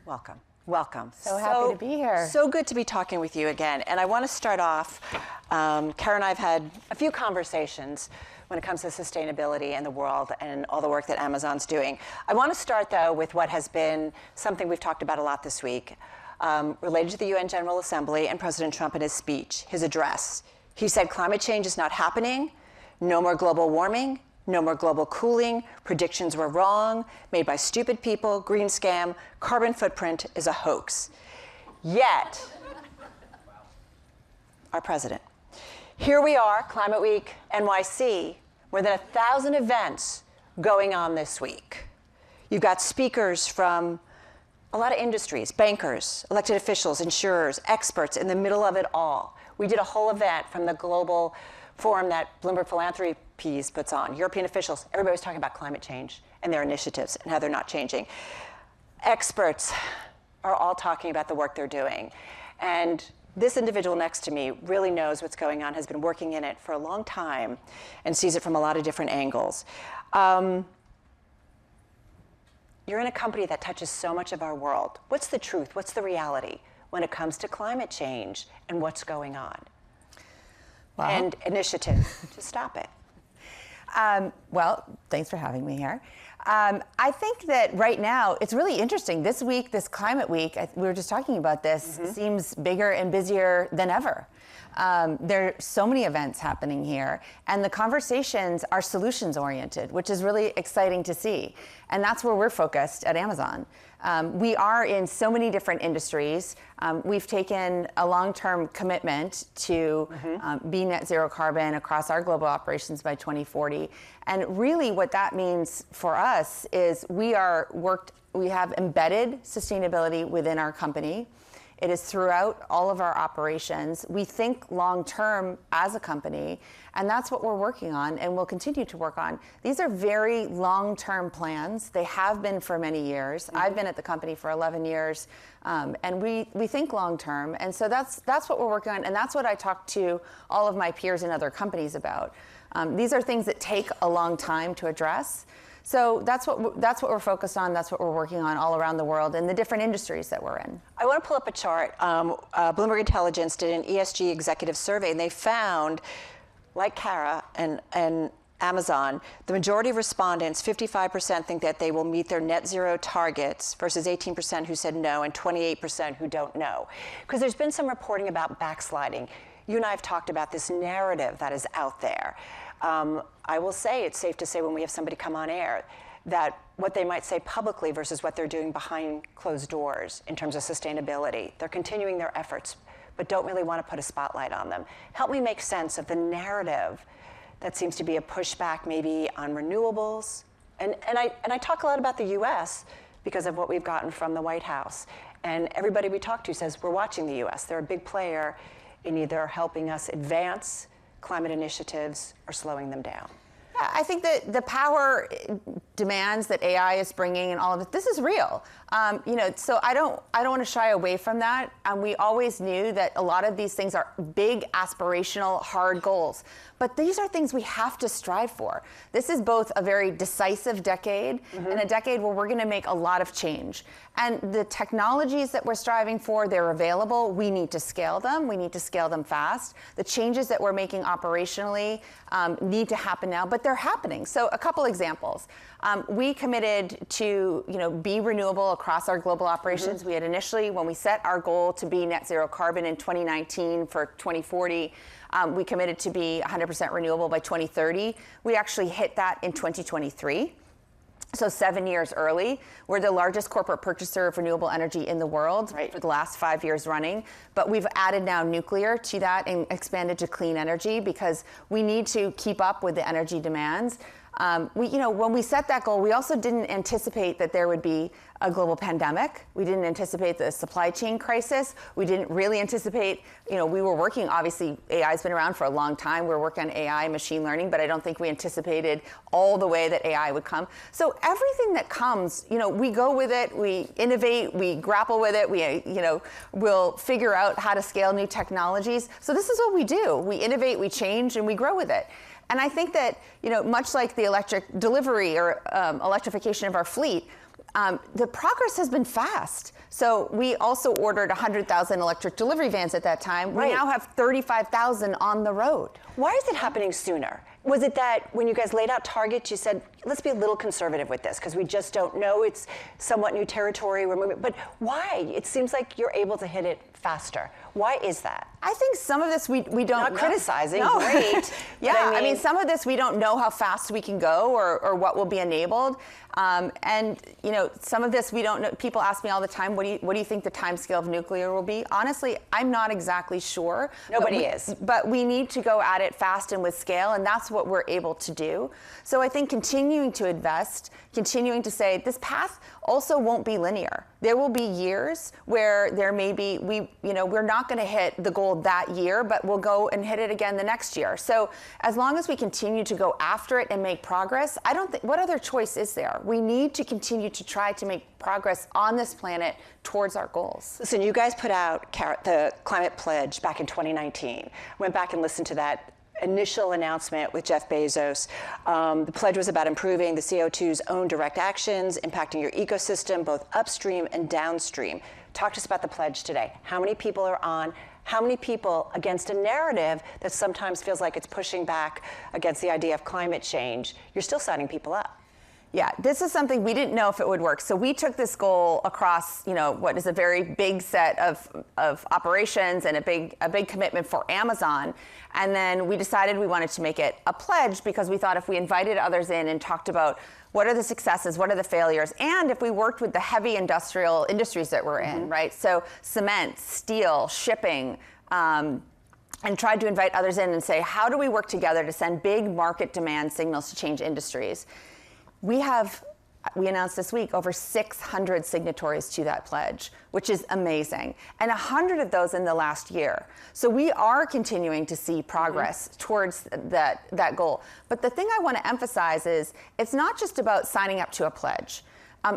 Welcome. Welcome. So happy to be here. So good to be talking with you again. And I want to start off, Kara and I have had a few conversations when it comes to sustainability and the world and all the work that Amazon's doing. I want to start, though, with what has been something we've talked about a lot this week, related to the UN General Assembly and President Trump in his speech, his address. He said climate change is not happening, no more global warming, no more global cooling, predictions were wrong, made by stupid people, green scam, carbon footprint is a hoax. Yet, our president. Here we are, Climate Week NYC, more than 1,000 events going on this week. You've got speakers from a lot of industries, bankers, elected officials, insurers, experts in the middle of it all. We did a whole event from the global forum that Bloomberg Philanthropies puts on. European officials, everybody was talking about climate change and their initiatives and how they're not changing. Experts are all talking about the work they're doing. And this individual next to me really knows what's going on, has been working in it for a long time, and sees it from a lot of different angles. You're in a company that touches so much of our world. What's the truth? What's the reality when it comes to climate change and what's going on? Wow. And initiative to stop it. Well, thanks for having me here. I think that right now, it's really interesting. This week, this Climate Week, we were just talking about this, seems bigger and busier than ever. There are so many events happening here, and the conversations are solutions-oriented, which is really exciting to see. And that's where we're focused at Amazon. We are in so many different industries. We've taken a long-term commitment to be net zero carbon across our global operations by 2040. And really what that means for us is we have embedded sustainability within our company. It is throughout all of our operations. We think long-term as a company, and that's what we're working on and will continue to work on. These are very long-term plans. They have been for many years. I've been at the company for 11 years, and we think long-term. And so that's what we're working on, and that's what I talk to all of my peers in other companies about. These are things that take a long time to address. So that's what we're focused on. That's what we're working on all around the world in the different industries that we're in. I want to pull up a chart. Bloomberg Intelligence did an ESG executive survey, and they found, like Kara and Amazon, the majority of respondents, 55%, think that they will meet their net zero targets versus 18% who said no and 28% who don't know. Because there's been some reporting about backsliding. You and I have talked about this narrative that is out there. I will say, it's safe to say when we have somebody come on air, that what they might say publicly versus what they're doing behind closed doors in terms of sustainability. They're continuing their efforts, but don't really want to put a spotlight on them. Help me make sense of the narrative that seems to be a pushback maybe on renewables. And I talk a lot about the US because of what we've gotten from the White House. And everybody we talk to says, we're watching the US. They're a big player in either helping us advance climate initiatives or slowing them down. I think that the power demands that AI is bringing and all of it, this is real. So I don't want to shy away from that. We always knew that a lot of these things are big, aspirational, hard goals. But these are things we have to strive for. This is both a very decisive decade and a decade where we're going to make a lot of change. And the technologies that we're striving for, they're available. We need to scale them. We need to scale them fast. The changes that we're making operationally need to happen now, but they're happening. So a couple examples. We committed to be renewable across our global operations. We had initially, when we set our goal to be net zero carbon in 2019 for 2040, we committed to be 100% renewable by 2030. We actually hit that in 2023. So 7 years early. We're the largest corporate purchaser of renewable energy in the world for the last 5 years running. But we've added now nuclear to that and expanded to clean energy because we need to keep up with the energy demands. When we set that goal, we also didn't anticipate that there would be a global pandemic. We didn't anticipate the supply chain crisis. We didn't really anticipate, we were working, obviously, AI's been around for a long time. We're working on AI, machine learning, but I don't think we anticipated all the way that AI would come. So everything that comes, we go with it, we innovate, we grapple with it, we'll figure out how to scale new technologies. So this is what we do. We innovate, we change, and we grow with it. And I think that, much like the electric delivery or electrification of our fleet, the progress has been fast. So we also ordered 100,000 electric delivery vans at that time. Right. We now have 35,000 on the road. Why is it happening sooner? Was it that when you guys laid out targets, you said, let's be a little conservative with this because we just don't know, it's somewhat new territory, we're moving, but why? It seems like you're able to hit it faster. Why is that? I think some of this we don't Not know. criticizing, No. great. Yeah, I mean, some of this we don't know how fast we can go or what will be enabled. And you know, some of this we don't know. People ask me all the time, what do you think the timescale of nuclear will be? Honestly, I'm not exactly sure. Nobody is. But we need to go at it fast and with scale, and that's what we're able to do. So I think continuing to invest, continuing to say this path also won't be linear. There will be years where there may be, we're not going to hit the goal that year, but we'll go and hit it again the next year. So as long as we continue to go after it and make progress, I don't think, what other choice is there? We need to continue to try to make progress on this planet towards our goals. Listen, you guys put out the climate pledge back in 2019. Went back and listened to that initial announcement with Jeff Bezos. The pledge was about improving the CO2's own direct actions, impacting your ecosystem, both upstream and downstream. Talk to us about the pledge today. How many people are on? How many people against a narrative that sometimes feels like it's pushing back against the idea of climate change? You're still signing people up. Yeah, this is something we didn't know if it would work. So we took this goal across, what is a very big set of operations and a big commitment for Amazon. And then we decided we wanted to make it a pledge because we thought if we invited others in and talked about what are the successes, what are the failures, and if we worked with the heavy industrial industries that we're in, right? So cement, steel, shipping, and tried to invite others in and say, how do we work together to send big market demand signals to change industries? We announced this week over 600 signatories to that pledge, which is amazing. And 100 of those in the last year. So we are continuing to see progress towards that goal. But the thing I want to emphasize is it's not just about signing up to a pledge.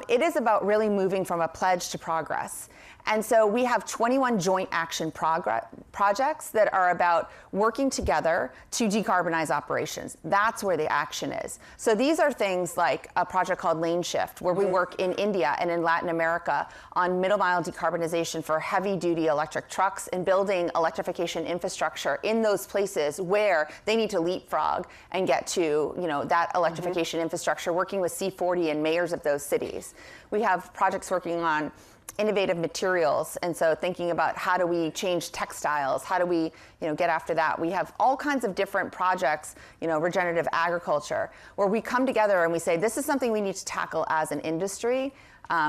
It is about really moving from a pledge to progress. And so we have 21 joint action projects that are about working together to decarbonize operations. That's where the action is. So these are things like a project called Lane Shift, where we work in India and in Latin America on middle mile decarbonization for heavy duty electric trucks and building electrification infrastructure in those places where they need to leapfrog and get to that electrification infrastructure, working with C40 and mayors of those cities. We have projects working on innovative materials, and so thinking about how do we change textiles, how do we get after that. We have all kinds of different projects, regenerative agriculture, where we come together and we say this is something we need to tackle as an industry,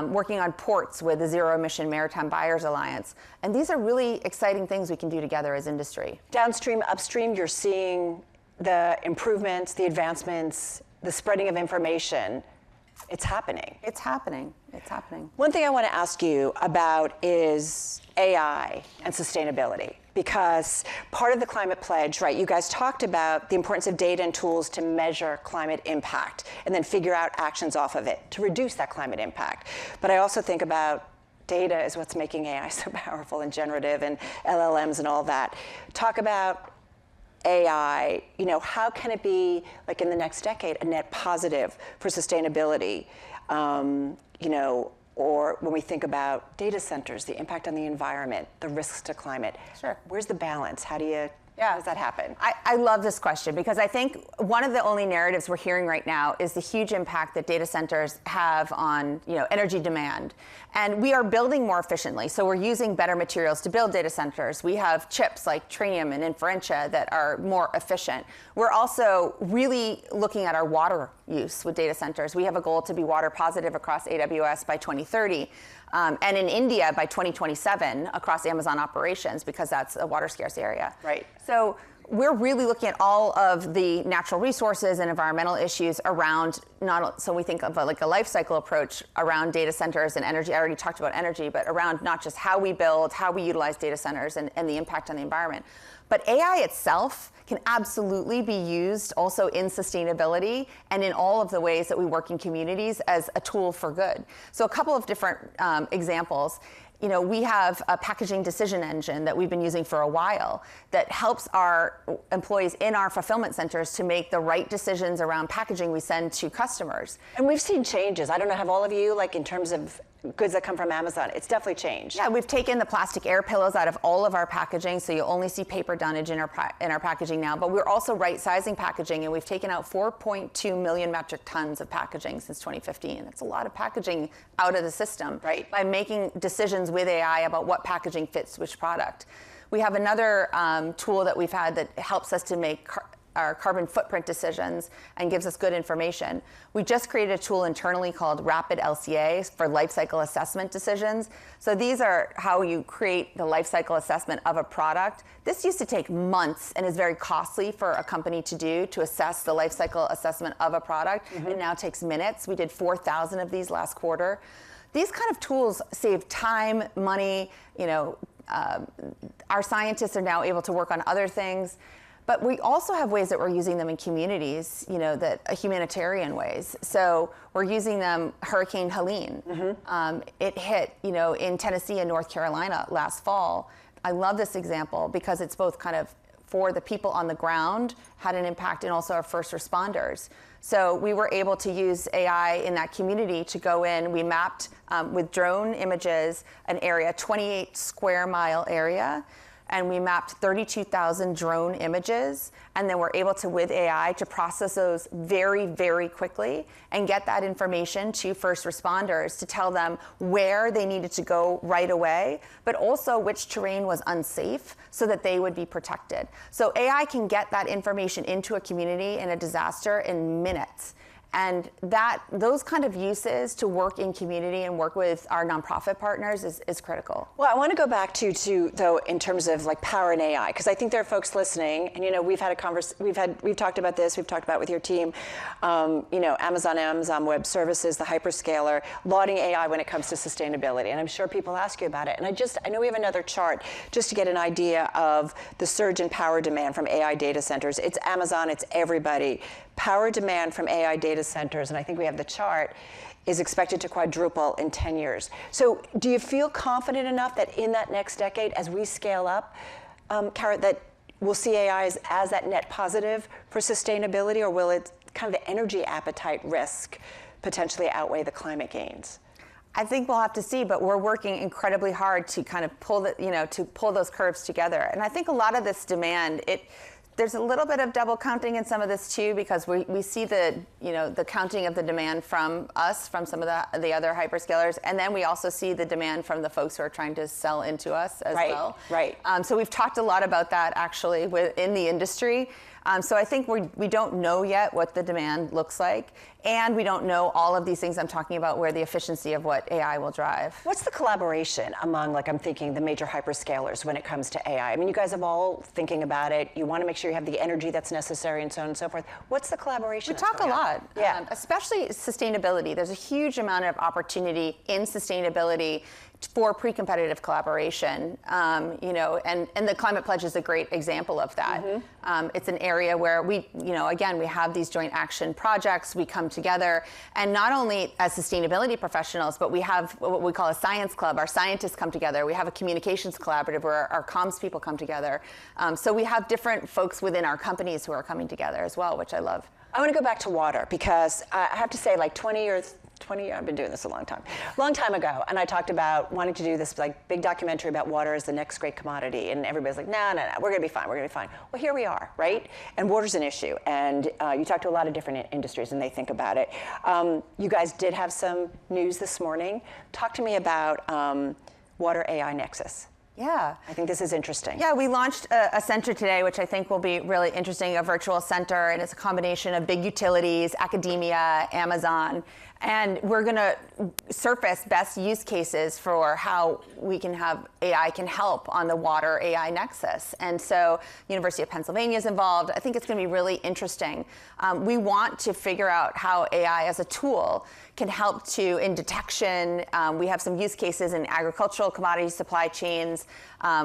working on ports with the Zero Emission Maritime Buyers Alliance. And these are really exciting things we can do together as industry. Downstream, upstream, you're seeing the improvements, the advancements, the spreading of information. It's happening. It's happening. It's happening. One thing I want to ask you about is AI and sustainability, because part of the climate pledge, right, you guys talked about the importance of data and tools to measure climate impact and then figure out actions off of it to reduce that climate impact. But I also think about data is what's making AI so powerful and generative and LLMs and all that. Talk about AI, how can it be, like in the next decade, a net positive for sustainability? Or when we think about data centers, the impact on the environment, the risks to climate. Sure. Where's the balance? How does that happen? I love this question because I think one of the only narratives we're hearing right now is the huge impact that data centers have on energy demand. And we are building more efficiently. So we're using better materials to build data centers. We have chips like Trinium and Inferentia that are more efficient. We're also really looking at our water use with data centers. We have a goal to be water positive across AWS by 2030. And in India by 2027 across Amazon operations, because that's a water scarce area. Right. So we're really looking at all of the natural resources and environmental issues around, so we think of like a life cycle approach around data centers and energy. I already talked about energy, but around not just how we build, how we utilize data centers and the impact on the environment. But AI itself can absolutely be used also in sustainability and in all of the ways that we work in communities as a tool for good. So a couple of different examples. we have a packaging decision engine that we've been using for a while that helps our employees in our fulfillment centers to make the right decisions around packaging we send to customers. And we've seen changes. I don't know, have all of you, like in terms of goods that come from Amazon, it's definitely changed. Yeah, we've taken the plastic air pillows out of all of our packaging, so you'll only see paper dunnage in our packaging now. But we're also right-sizing packaging, and we've taken out 4.2 million metric tons of packaging since 2015. That's a lot of packaging out of the system. Right. By making decisions with AI about what packaging fits which product. We have another tool that we've had that helps us to make our carbon footprint decisions and gives us good information. We just created a tool internally called Rapid LCA for life cycle assessment decisions. So these are how you create the life cycle assessment of a product. This used to take months and is very costly for a company to do, to assess the life cycle assessment of a product. It now takes minutes. We did 4,000 of these last quarter. These kind of tools save time, money. Our scientists are now able to work on other things. But we also have ways that we're using them in communities, that humanitarian ways. So we're using them, Hurricane Helene. It hit, in Tennessee and North Carolina last fall. I love this example because it's both kind of for the people on the ground, had an impact, and also our first responders. So we were able to use AI in that community to go in. We mapped with drone images an area, 28 square mile area. And we mapped 32,000 drone images, and then we're able to, with AI, to process those very, very quickly and get that information to first responders to tell them where they needed to go right away, but also which terrain was unsafe so that they would be protected. So AI can get that information into a community in a disaster in minutes. And those kind of uses to work in community and work with our nonprofit partners is critical. Well, I want to go back to though, in terms of like power and AI, because I think there are folks listening, and we've had we've talked about this, we've talked about with your team, Amazon Web Services, the hyperscaler, lauding AI when it comes to sustainability, and I'm sure people ask you about it. And I know we have another chart just to get an idea of the surge in power demand from AI data centers. It's Amazon, it's everybody. Power demand from AI data centers, and I think we have the chart, is expected to quadruple in 10 years. So do you feel confident enough that in that next decade, as we scale up, Kara, that we'll see AI as that net positive for sustainability, or will it kind of the energy appetite risk potentially outweigh the climate gains? I think we'll have to see, but we're working incredibly hard to kind of pull those curves together. And I think a lot of this demand, there's a little bit of double counting in some of this too, because we see the counting of the demand from us, from some of the other hyperscalers, and then we also see the demand from the folks who are trying to sell into us as well. Right. So we've talked a lot about that actually in the industry. So I think we don't know yet what the demand looks like, and we don't know all of these things I'm talking about where the efficiency of what AI will drive. What's the collaboration among, I'm thinking, the major hyperscalers when it comes to AI? I mean, you guys have all thinking about it. You want to make sure you have the energy that's necessary and so on and so forth. What's the collaboration? We talk a lot, especially sustainability. There's a huge amount of opportunity in sustainability for pre-competitive collaboration, and the Climate Pledge is a great example of that. It's an area where we have these joint action projects, we come together, and not only as sustainability professionals, but we have what we call a science club. Our scientists come together. We have a communications collaborative where our comms people come together. So we have different folks within our companies who are coming together as well, which I love. I want to go back to water, because I have to say, 20, I've been doing this a long time ago, and I talked about wanting to do this big documentary about water as the next great commodity, and everybody's like, no, we're gonna be fine. Well, here we are, right? And water's an issue, and you talk to a lot of different industries, and they think about it. You guys did have some news this morning. Talk to me about Water AI Nexus. Yeah. I think this is interesting. Yeah, we launched a center today, which I think will be really interesting, a virtual center, and it's a combination of big utilities, academia, Amazon, and we're going to surface best use cases for how we can have AI can help on the Water AI Nexus. And so University of Pennsylvania is involved. I think it's going to be really interesting. We want to figure out how AI as a tool can help in detection. We have some use cases in agricultural commodity supply chains.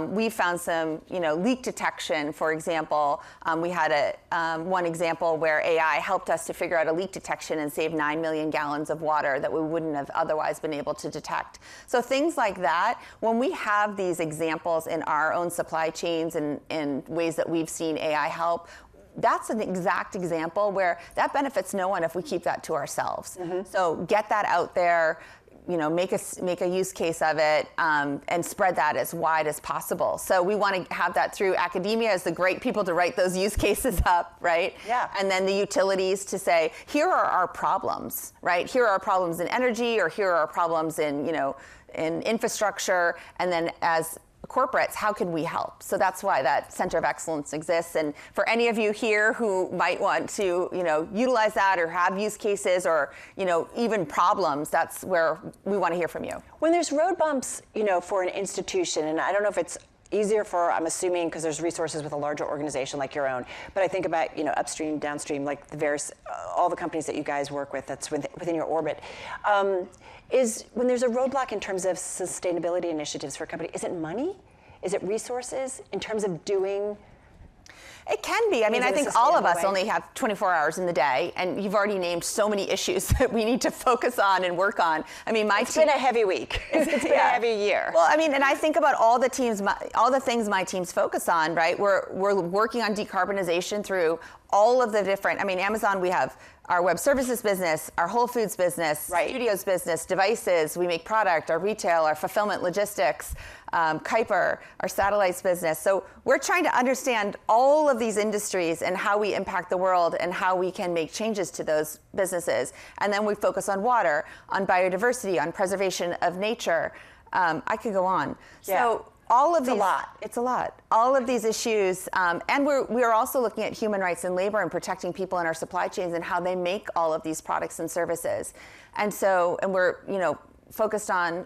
We found some, leak detection, for example. We had one example where AI helped us to figure out a leak detection and save 9 million gallons of water that we wouldn't have otherwise been able to detect. So things like that, when we have these examples in our own supply chains and in ways that we've seen AI help, that's an exact example where that benefits no one if we keep that to ourselves. So get that out there, make a use case of it, and spread that as wide as possible. So we want to have that through academia as the great people to write those use cases up, right? Yeah. And then the utilities to say, here are our problems, right? Here are our problems in energy, or here are our problems in, in infrastructure, and then as corporates, how can we help? So that's why that Center of Excellence exists. And for any of you here who might want to, utilize that or have use cases or, even problems, that's where we want to hear from you. When there's road bumps, for an institution, and I don't know if it's easier for, I'm assuming, because there's resources with a larger organization like your own, but I think about, upstream, downstream, like the various, all the companies that you guys work with that's within your orbit. Is when there's a roadblock in terms of sustainability initiatives for a company, is it money? Is it resources in terms of doing? It can be. I mean, I think all of us only have 24 hours in the day, and you've already named so many issues that we need to focus on and work on. I mean, it's been a heavy week. It's been a heavy year. Well, I mean, and I think about all the things my teams focus on, right? We're working on decarbonization through all of the different, Amazon, we have our web services business, our Whole Foods business, studios business, devices, we make product, our retail, our fulfillment logistics, Kuiper, our satellites business. So we're trying to understand all of these industries and how we impact the world and how we can make changes to those businesses. And then we focus on water, on biodiversity, on preservation of nature. I could go on. Yeah. So all of these, it's a lot. All of these issues, and we're also looking at human rights and labor and protecting people in our supply chains and how they make all of these products and services. And we're focused on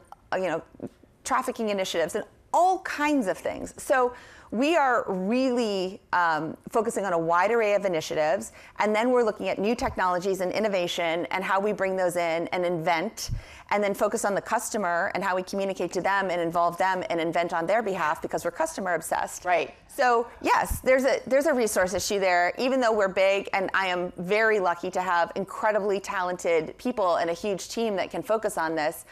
trafficking initiatives and all kinds of things. So we are really focusing on a wide array of initiatives, and then we're looking at new technologies and innovation and how we bring those in and invent, and then focus on the customer and how we communicate to them and involve them and invent on their behalf because we're customer obsessed. Right. So yes, there's a resource issue there, even though we're big, and I am very lucky to have incredibly talented people and a huge team that can focus on this.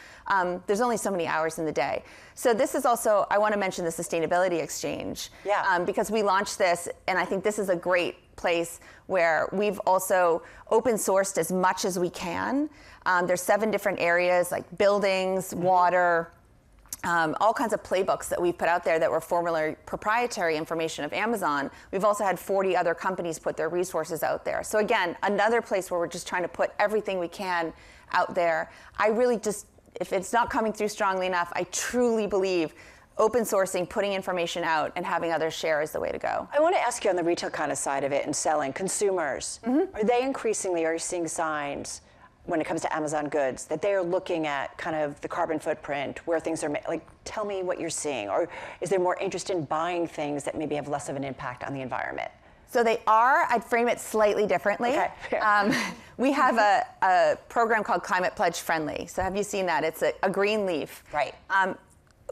There's only so many hours in the day. So this is also, I want to mention the Sustainability Exchange. Yeah. Because we launched this, and I think this is a great place where we've also open sourced as much as we can. There's 7 different areas like buildings, water, all kinds of playbooks that we've put out there that were formerly proprietary information of Amazon. We've also had 40 other companies put their resources out there. So again, another place where we're just trying to put everything we can out there. I really just, if it's not coming through strongly enough, I truly believe open sourcing, putting information out, and having others share is the way to go. I want to ask you on the retail kind of side of it and selling, consumers, are they increasingly, are you seeing signs when it comes to Amazon goods that they're looking at kind of the carbon footprint, where things are made? Like, tell me what you're seeing. Or is there more interest in buying things that maybe have less of an impact on the environment? So they are. I'd frame it slightly differently. Okay. We have a program called Climate Pledge Friendly. So have you seen that? It's a green leaf. Right.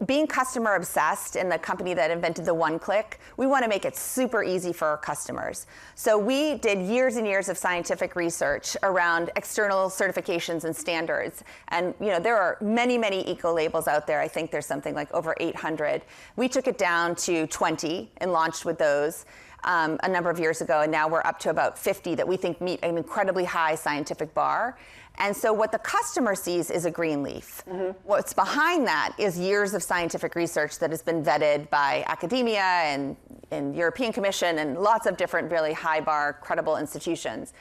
Being customer obsessed and the company that invented the one-click, we want to make it super easy for our customers. So we did years and years of scientific research around external certifications and standards. And there are many, many eco labels out there. I think there's something like over 800. We took it down to 20 and launched with those a number of years ago, and now we're up to about 50 that we think meet an incredibly high scientific bar. And so what the customer sees is a green leaf. What's behind that is years of scientific research that has been vetted by academia and European Commission and lots of different really high bar, credible institutions.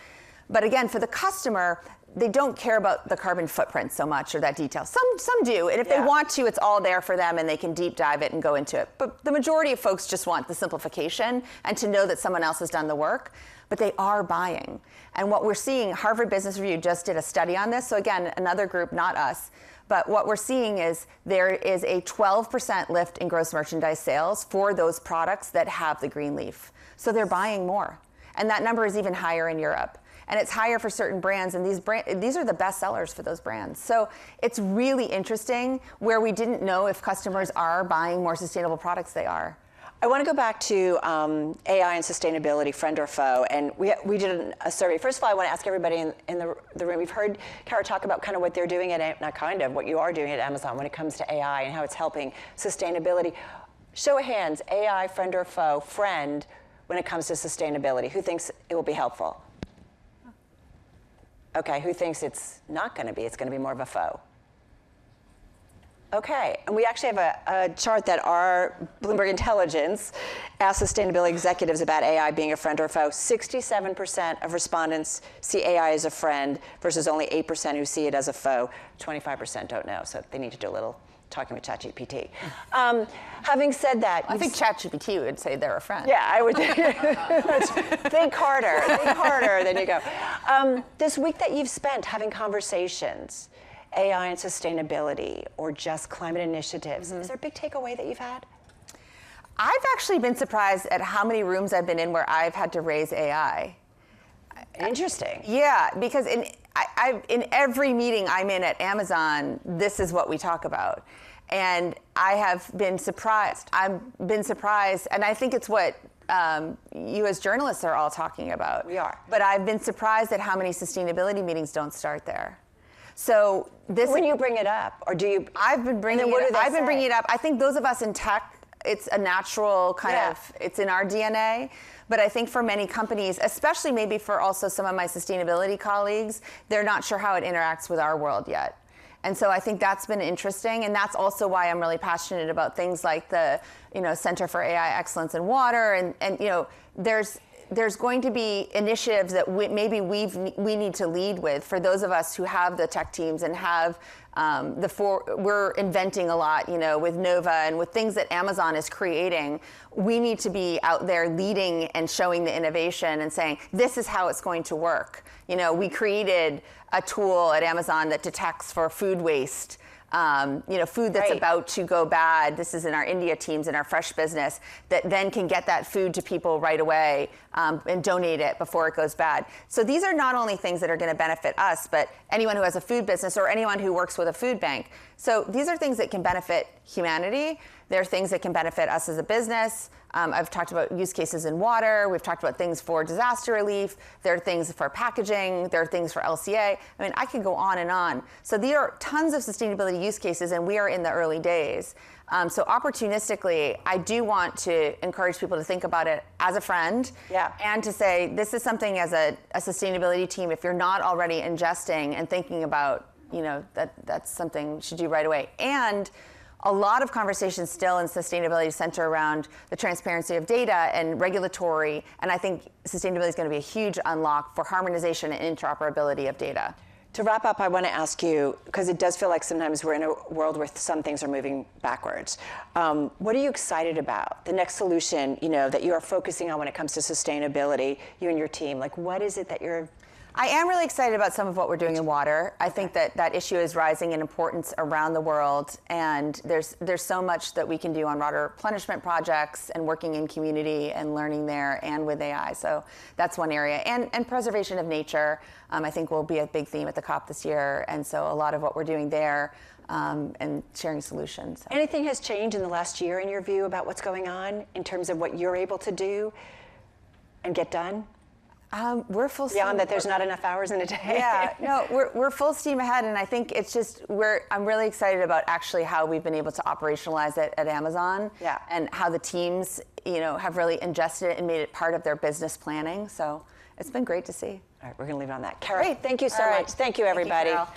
But again, for the customer, they don't care about the carbon footprint so much or that detail. Some do, and if they want to, it's all there for them and they can deep dive it and go into it. But the majority of folks just want the simplification and to know that someone else has done the work, but they are buying. And what we're seeing, Harvard Business Review just did a study on this. So again, another group, not us, but what we're seeing is there is a 12% lift in gross merchandise sales for those products that have the green leaf. So they're buying more. And that number is even higher in Europe. and it's higher for certain brands, and these are the best sellers for those brands. So it's really interesting where we didn't know if customers are buying more sustainable products. They are. I want to go back to AI and sustainability, friend or foe, and we did a survey. First of all, I want to ask everybody in the room, we've heard Kara talk about kind of what they're doing what you are doing at Amazon when it comes to AI and how it's helping sustainability. Show of hands, AI, friend or foe, friend, when it comes to sustainability. Who thinks it will be helpful? Okay, who thinks it's not going to be? It's going to be more of a foe. Okay, and we actually have a chart that our Bloomberg Intelligence asked sustainability executives about AI being a friend or a foe. 67% of respondents see AI as a friend versus only 8% who see it as a foe. 25% don't know, so they need to do a little talking with ChatGPT. Having said that, I think ChatGPT would say they're a friend. Yeah, I would. Think harder. Think harder. There you go. This week that you've spent having conversations, AI and sustainability, or just climate initiatives, is there a big takeaway that you've had? I've actually been surprised at how many rooms I've been in where I've had to raise AI. Interesting. Yeah, because in every meeting I'm in at Amazon, this is what we talk about. And I have been surprised. I've been surprised, and I think it's what you as journalists are all talking about. We are. But I've been surprised at how many sustainability meetings don't start there. So this. When you bring it up, or do you? I've been bringing it. I've been bringing it up. I think those of us in tech, it's a natural kind of. It's in our DNA. But I think for many companies, especially maybe for also some of my sustainability colleagues, they're not sure how it interacts with our world yet. And so I think that's been interesting, and that's also why I'm really passionate about things like the, Center for AI Excellence in Water, and there's going to be initiatives that we need to lead with for those of us who have the tech teams and have we're inventing a lot, with Nova and with things that Amazon is creating. We need to be out there leading and showing the innovation and saying, this is how it's going to work. We created a tool at Amazon that detects for food waste. Food that's about to go bad. This is in our India teams, in our fresh business, that then can get that food to people right away and donate it before it goes bad. So these are not only things that are going to benefit us, but anyone who has a food business or anyone who works with a food bank. So these are things that can benefit humanity. They're things that can benefit us as a business. I've talked about use cases in water. We've talked about things for disaster relief. There are things for packaging. There are things for LCA. I mean, I could go on and on. So there are tons of sustainability use cases, and we are in the early days. So opportunistically, I do want to encourage people to think about it as a friend, and to say, this is something as a sustainability team, if you're not already ingesting and thinking about, that's something you should do right away. And a lot of conversations still in sustainability center around the transparency of data and regulatory, and I think sustainability is going to be a huge unlock for harmonization and interoperability of data. To wrap up, I want to ask you, because it does feel like sometimes we're in a world where some things are moving backwards. What are you excited about? The next solution, that you are focusing on when it comes to sustainability, you and your team, like what is it that you're... I am really excited about some of what we're doing in water. I think that issue is rising in importance around the world, and there's so much that we can do on water replenishment projects and working in community and learning there and with AI. So that's one area. And preservation of nature, I think will be a big theme at the COP this year. And so a lot of what we're doing there and sharing solutions. Anything has changed in the last year in your view about what's going on in terms of what you're able to do and get done? We're full steam. Beyond that, there's not enough hours in a day. Yeah, no, we're full steam ahead, and I think it's just I'm really excited about actually how we've been able to operationalize it at Amazon, and how the teams, have really ingested it and made it part of their business planning. So it's been great to see. All right, we're going to leave it on that. Kara, thank you so much. Thank you, everybody. Thank you,